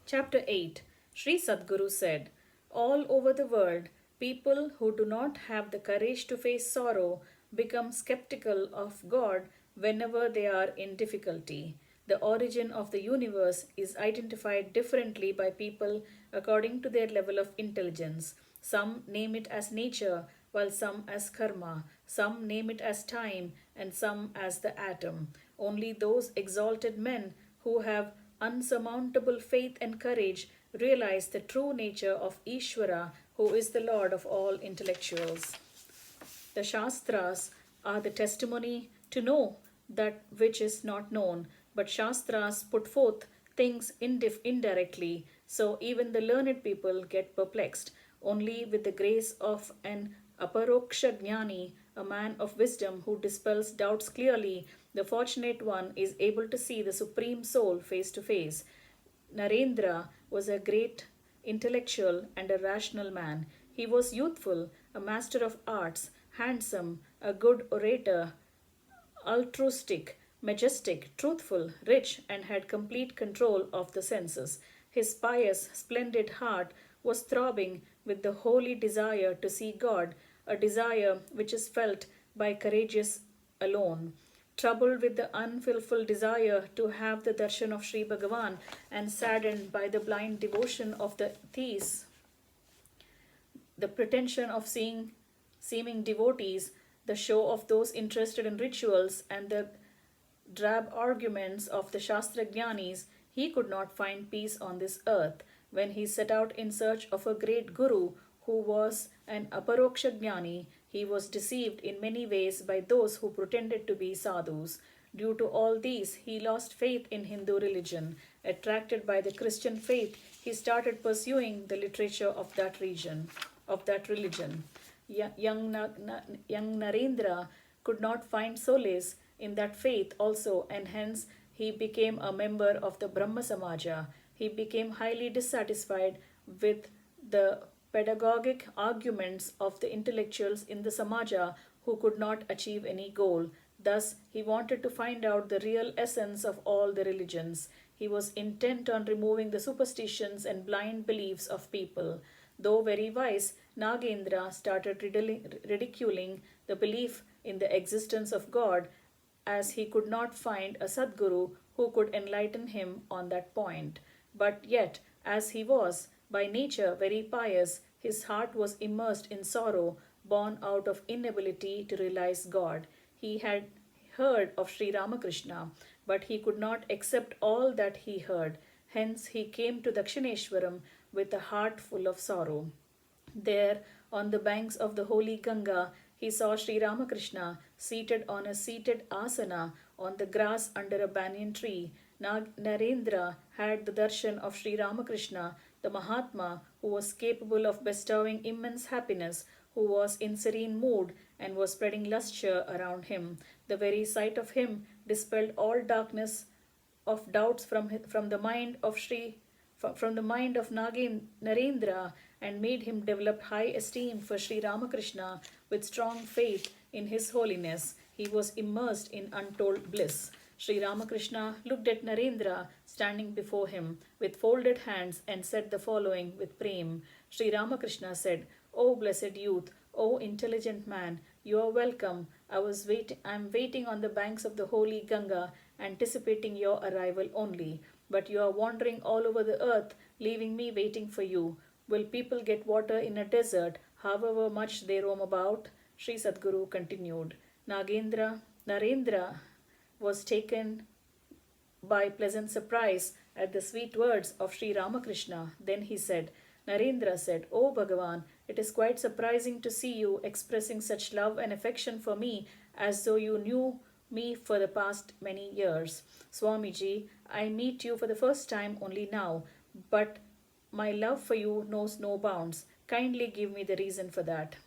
Chapter 8. Sri Sadguru said, all over the world, people who do not have the courage to face sorrow become skeptical of God whenever they are in difficulty. The origin of the universe is identified differently by people according to their level of intelligence. Some name it as nature, while some as karma. Some name it as time, and some as the atom. Only those exalted men who have unsurmountable faith and courage realize the true nature of Ishvara, who is the Lord of all intellectuals. The Shastras are the testimony to know that which is not known, but Shastras put forth things indirectly, so even the learned people get perplexed. Only with the grace of an aparoksha jnani, a man of wisdom who dispels doubts clearly, the fortunate one is able to see the Supreme Soul face to face. Narendra was a great intellectual and a rational man. He was youthful, a master of arts, handsome, a good orator, altruistic, majestic, truthful, rich, and had complete control of the senses. His pious, splendid heart was throbbing with the holy desire to see God, a desire which is felt by courageous alone. Troubled with the unfulfilled desire to have the darshan of Sri Bhagavan and saddened by the blind devotion of the theists, the pretension of seeming devotees, the show of those interested in rituals, and the drab arguments of the Shastra Jnanis, he could not find peace on this earth. When he set out in search of a great Guru who was an Aparoksha Jnani, he was deceived in many ways by those who pretended to be sadhus. Due to all these, he lost faith in Hindu religion. Attracted by the Christian faith, he started pursuing the literature of that religion. Young Narendra could not find solace in that faith also, and hence he became a member of the Brahma Samaja. He became highly dissatisfied with the pedagogic arguments of the intellectuals in the Samaja who could not achieve any goal. Thus, he wanted to find out the real essence of all the religions. He was intent on removing the superstitions and blind beliefs of people. Though very wise, Nagendra started ridiculing the belief in the existence of God, as he could not find a Sadguru who could enlighten him on that point. But yet, as he was by nature very pious, his heart was immersed in sorrow, born out of inability to realize God. He had heard of Sri Ramakrishna, but he could not accept all that he heard. Hence, he came to Dakshineshwaram with a heart full of sorrow. There, on the banks of the holy Ganga, he saw Sri Ramakrishna seated on a seated asana on the grass under a banyan tree. Narendra had the darshan of Sri Ramakrishna, the Mahatma who was capable of bestowing immense happiness, who was in serene mood and was spreading lustre around him. The very sight of him dispelled all darkness of doubts from the mind of Narendra, and made him develop high esteem for Sri Ramakrishna with strong faith in his holiness. He was immersed in untold bliss. Sri Ramakrishna looked at Narendra standing before him with folded hands and said the following with prem. Sri Ramakrishna said, O blessed youth, O intelligent man, you are welcome. I am waiting on the banks of the holy Ganga, anticipating your arrival only. But you are wandering all over the earth, leaving me waiting for you. Will people get water in a desert, however much they roam about? Sri Sadguru continued. Narendra was taken by pleasant surprise at the sweet words of Sri Ramakrishna. Then he said, Narendra said, O Bhagavan, it is quite surprising to see you expressing such love and affection for me as though you knew me for the past many years. Swamiji, I meet you for the first time only now, but my love for you knows no bounds. Kindly give me the reason for that.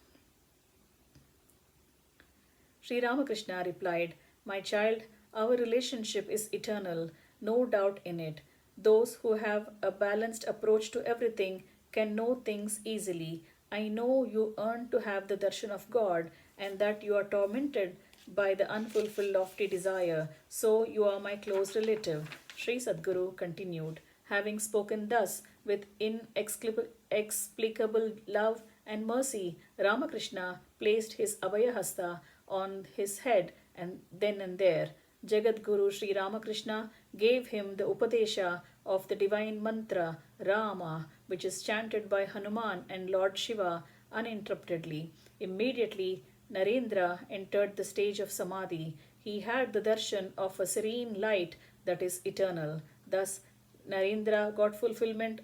Sri Ramakrishna replied, My child, our relationship is eternal, no doubt in it. Those who have a balanced approach to everything can know things easily. I know you earn to have the darshan of God and that you are tormented by the unfulfilled lofty desire. So you are my close relative. Sri Sadguru continued. Having spoken thus with inexplicable love and mercy, Ramakrishna placed his Abhayahasta on his head, and then and there Jagat Guru Sri Ramakrishna gave him the Upadesha of the divine mantra Rama, which is chanted by Hanuman and Lord Shiva uninterruptedly. Immediately, Narendra entered the stage of Samadhi. He had the darshan of a serene light that is eternal. Thus, Narendra got fulfillment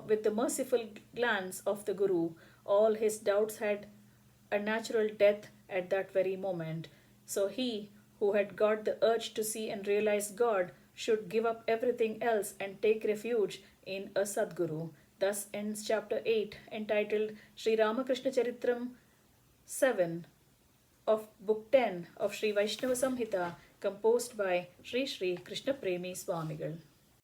with the merciful glance of the Guru. All his doubts had a natural death at that very moment. So he, who had got the urge to see and realize God, should give up everything else and take refuge in a Sadguru. Thus ends chapter 8, entitled Sri Ramakrishna Charitam 7 of Book 10 of Sri Vaishnava Samhita, composed by Shri Krishna Premi Swamigal.